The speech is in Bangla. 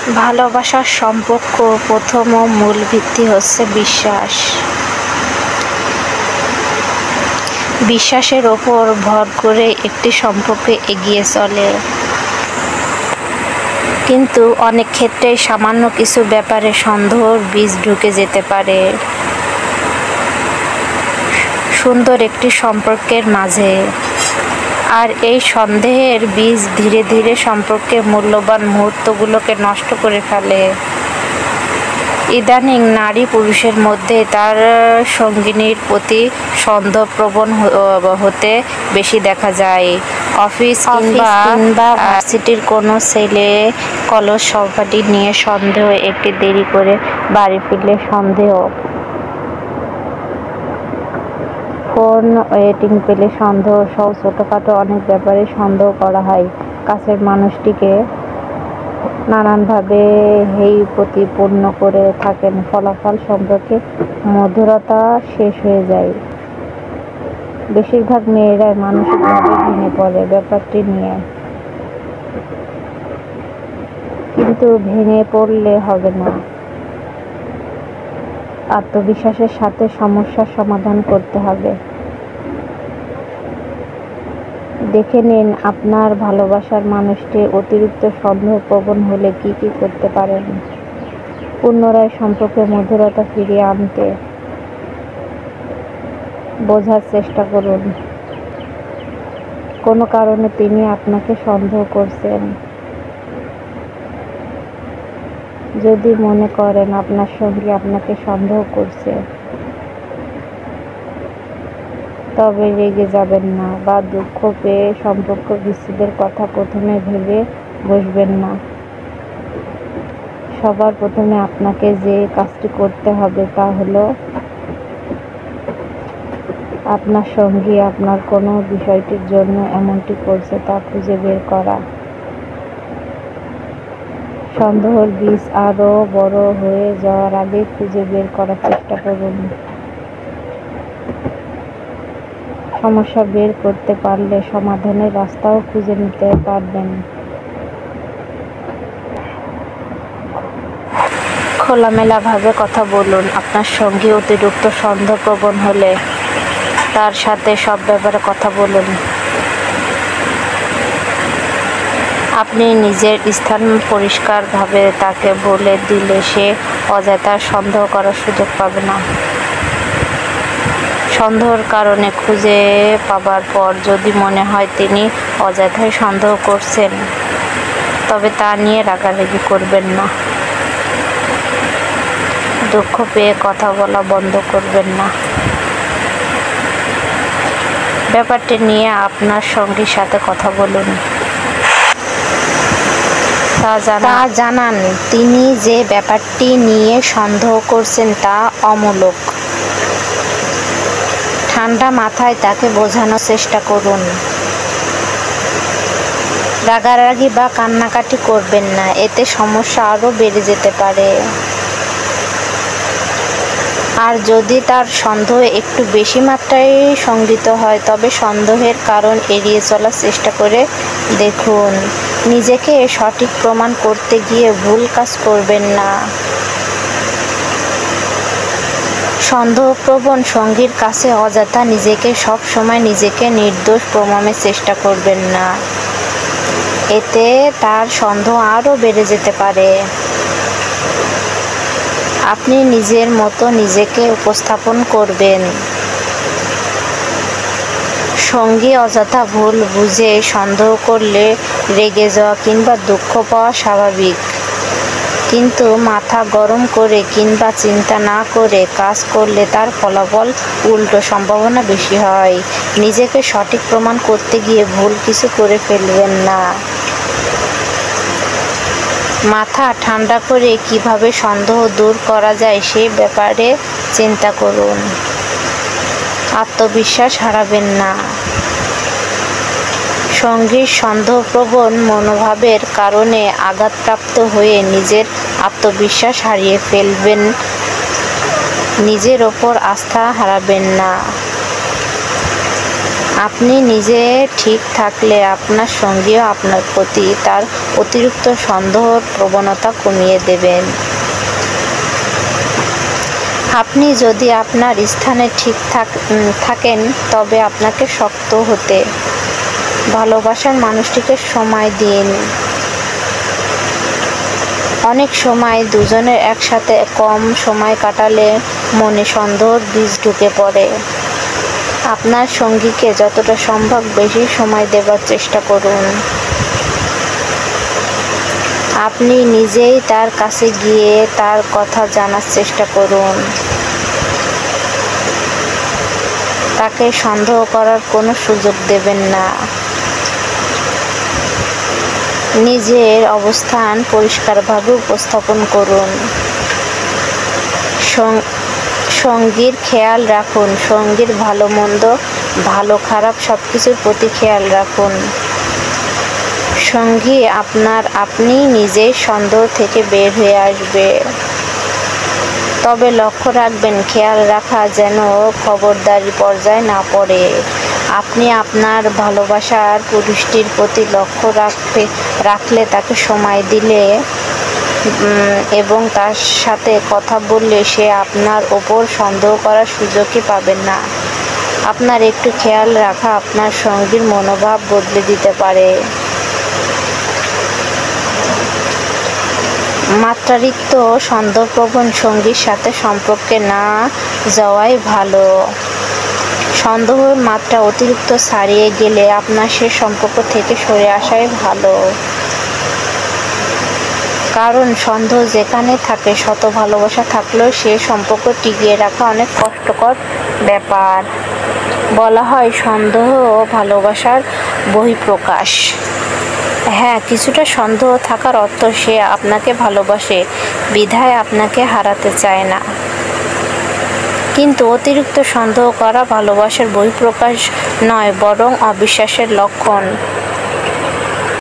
ভালোবাসার সম্পর্ক প্রথম ও মূল ভিত্তি হচ্ছে বিশ্বাস। বিশ্বাসের ওপর ভর করে একটি সম্পর্ক এগিয়ে চলে, কিন্তু অনেক ক্ষেত্রেই সামান্য কিছু ব্যাপারে সন্দেহের বীজ ঢুকে যেতে পারে সুন্দর একটি সম্পর্কের মাঝে। আর এই সন্দেহের বীজ ধীরে ধীরে সম্পর্কের মূল্যবান মুহূর্তগুলোকে নষ্ট করে ফেলে। ইদানিং নারী পুরুষের মধ্যে তার সঙ্গিনীর প্রতি সন্দেহপ্রবণ হতে বেশি দেখা যায়। অফিস কিংবা ভার্সিটির কোনো ছেলে কলেজ সহপাঠী নিয়ে সন্দেহ, একটি দেরি করে বাড়ি ফিরলে সন্দেহ, ফোন ওয়েটিং পেলে সন্দেহ সহ ছোটোখাটো অনেক ব্যাপারে সন্দেহ করা হয়। কাছের মানুষটিকে নানানভাবে হেয় প্রতিপন্ন করে থাকেন, ফলাফল সম্পর্কে মধুরতা শেষ হয়ে যায়। বেশিরভাগ মেয়েরাই মানসিকভাবে ভেঙে পড়ে ব্যাপারটি নিয়ে, কিন্তু ভেঙে পড়লে হবে না। আত্মবিশ্বাসের সাথে সমস্যার সমাধান করতে হবে। দেখে নিন আপনার ভালোবাসার মানুষটি অতিরিক্ত সন্দেহপ্রবণ হলে কি কি করতে পারেন পুনরায় সম্পর্কে মধুরতা ফিরিয়ে আনতে। বোঝার চেষ্টা করুন কোনো কারণে তিনি আপনাকে সন্দেহ করছেন। যদি মনে করেন আপনার সঙ্গী আপনাকে সন্দেহ করছে, তবে রেগে যাবেন না বা দুঃখ পেয়ে সম্পর্ক বিচ্ছেদের কথা প্রথমে ভেবে বসবেন না। সবার প্রথমে আপনাকে যে কাজটি করতে হবে তা হলো আপনার সঙ্গী আপনার কোনো বিষয়টির জন্য এমনটি করছে তা খুঁজে বের করা। সন্দেহের বীজ আরও বড় হয়ে যাওয়ার আগে খুঁজে বের করার চেষ্টা করুন। সমস্যা বের করতে পারলে সমাধানের রাস্তাও খুঁজে নিতে পারবেন। খোলামেলাভাবে কথা বলুন। আপনার সঙ্গী অতিরিক্ত সন্দেহপ্রবণ হলে তার সাথে সব ব্যাপারে কথা বলুন। আপনি নিজের স্থান পরিষ্কারভাবে তাকে বলে দিলে সে অযথা সন্দেহ করার সুযোগ পাবে না। সন্দেহের কারণে খুঁজে পাবার পর যদি মনে হয় তিনি অযথাই সন্দেহ করছেন, তবে তা নিয়ে রাগারাগি করবেন না। দুঃখ পেয়ে কথা বলা বন্ধ করবেন না। ব্যাপারটি নিয়ে আপনার সঙ্গীর সাথে কথা বলুন। তা জানান তিনি যে ব্যাপারটি নিয়ে সন্দেহ করছেন তা অমূলক। ঠান্ডা মাথায় তাকে বোঝানোর চেষ্টা করুন। রাগারাগি বা কান্নাকাটি করবেন না, এতে সমস্যা আরও বেড়ে যেতে পারে। আর যদি তার সন্দেহ একটু বেশি মাত্রায় সংগৃহীত হয়, তবে সন্দেহের কারণ এড়িয়ে চলার চেষ্টা করে দেখুন। নিজেকে সঠিক প্রমাণ করতে গিয়ে ভুল কাজ করবেন না। সন্দেহপ্রবণ সঙ্গীর কাছে অযথা নিজেকে সব সময় নিজেকে নির্দোষ প্রমাণের চেষ্টা করবেন না, এতে তার সন্দেহ আরও বেড়ে যেতে পারে। আপনি নিজের মতো নিজেকে উপস্থাপন করবেন। সঙ্গী অযথা ভুল বুঝে সন্দেহ করলে রেগে যাওয়া কিংবা দুঃখ পাওয়া স্বাভাবিক, কিন্তু মাথা গরম করে কিংবা চিন্তা না করে কাজ করলে তার ফলাফল উল্টো সম্ভাবনা বেশি হয়। নিজেকে সঠিক প্রমাণ করতে গিয়ে ভুল কিছু করে ফেলবেন না। মাথা ঠান্ডা করে কিভাবে সন্দেহ দূর করা যায় সে ব্যাপারে চিন্তা করুন। আত্মবিশ্বাস হারাবেন না। সঙ্গীর সন্দেহপ্রবণ মনোভাবের কারণে আঘাতপ্রাপ্ত হয়ে নিজের আত্মবিশ্বাস হারিয়ে ফেলবেন, নিজের ওপর আস্থা হারাবেন না। আপনি নিজে ঠিক থাকলে আপনার সঙ্গীও আপনার প্রতি তার অতিরিক্ত সন্দেহের প্রবণতা কমিয়ে দেবেন। আপনি যদি আপনার স্থানে ঠিক থাকেন তবে আপনাকে শক্ত হতে ভালোবাসার মানুষটিকে সময় দিন। অনেক সময় দুজনের একসাথে কম সময় কাটালে মনে সন্দেহের বীজ ঢুকে পড়ে। আপনার সঙ্গীকে যতটা সম্ভব বেশি সময় দেবার চেষ্টা করুন। আপনি নিজেই তার কাছে গিয়ে তার কথা জানার চেষ্টা করুন। তাকে সন্দেহ করার কোনো সুযোগ দেবেন না। নিজের অবস্থান পরিষ্কারভাবে উপস্থাপন করুন। সঙ্গীর খেয়াল রাখুন। সঙ্গীর ভালো মন্দ, ভালো খারাপ সবকিছুর প্রতি খেয়াল রাখুন। সঙ্গী আপনি নিজেই সন্দেহ থেকে বের হয়ে আসবে। তবে লক্ষ্য রাখবেন, খেয়াল রাখা যেন খবরদারি পর্যায়ে না পড়ে। আপনি আপনার ভালোবাসার পুরুষটির প্রতি লক্ষ্য রাখলে, তাকে সময় দিলে এবং তার সাথে কথা বললে সে আপনার ওপর সন্দেহ করার সুযোগই পাবেন না। আপনার একটু খেয়াল রাখা আপনার সঙ্গীর মনোভাব বদলে দিতে পারে। মাত্রাতিরিক্ত সন্দেহপ্রবণ সঙ্গীর সাথে সম্পর্কে না যাওয়াই ভালো। সন্দেহের মাত্রা অতিরিক্ত ছাড়িয়ে গেলে আপনার সে সম্পর্ক থেকে সরে আসাই ভালো। কারণ সন্দেহ যেখানে থাকে, শত ভালোবাসা থাকলেও সে সম্পর্ক টিকিয়ে রাখা অনেক কষ্টকর ব্যাপার। বলা হয় সন্দেহ ভালোবাসার বহিঃপ্রকাশ। হ্যাঁ, কিছুটা সন্দেহ থাকার অর্থ সে আপনাকে ভালোবাসে, বিধায় আপনাকে হারাতে চায় না। কিন্তু অতিরিক্ত সন্দেহ করা ভালোবাসার বহিঃপ্রকাশ নয়, বরং অবিশ্বাসের লক্ষণ।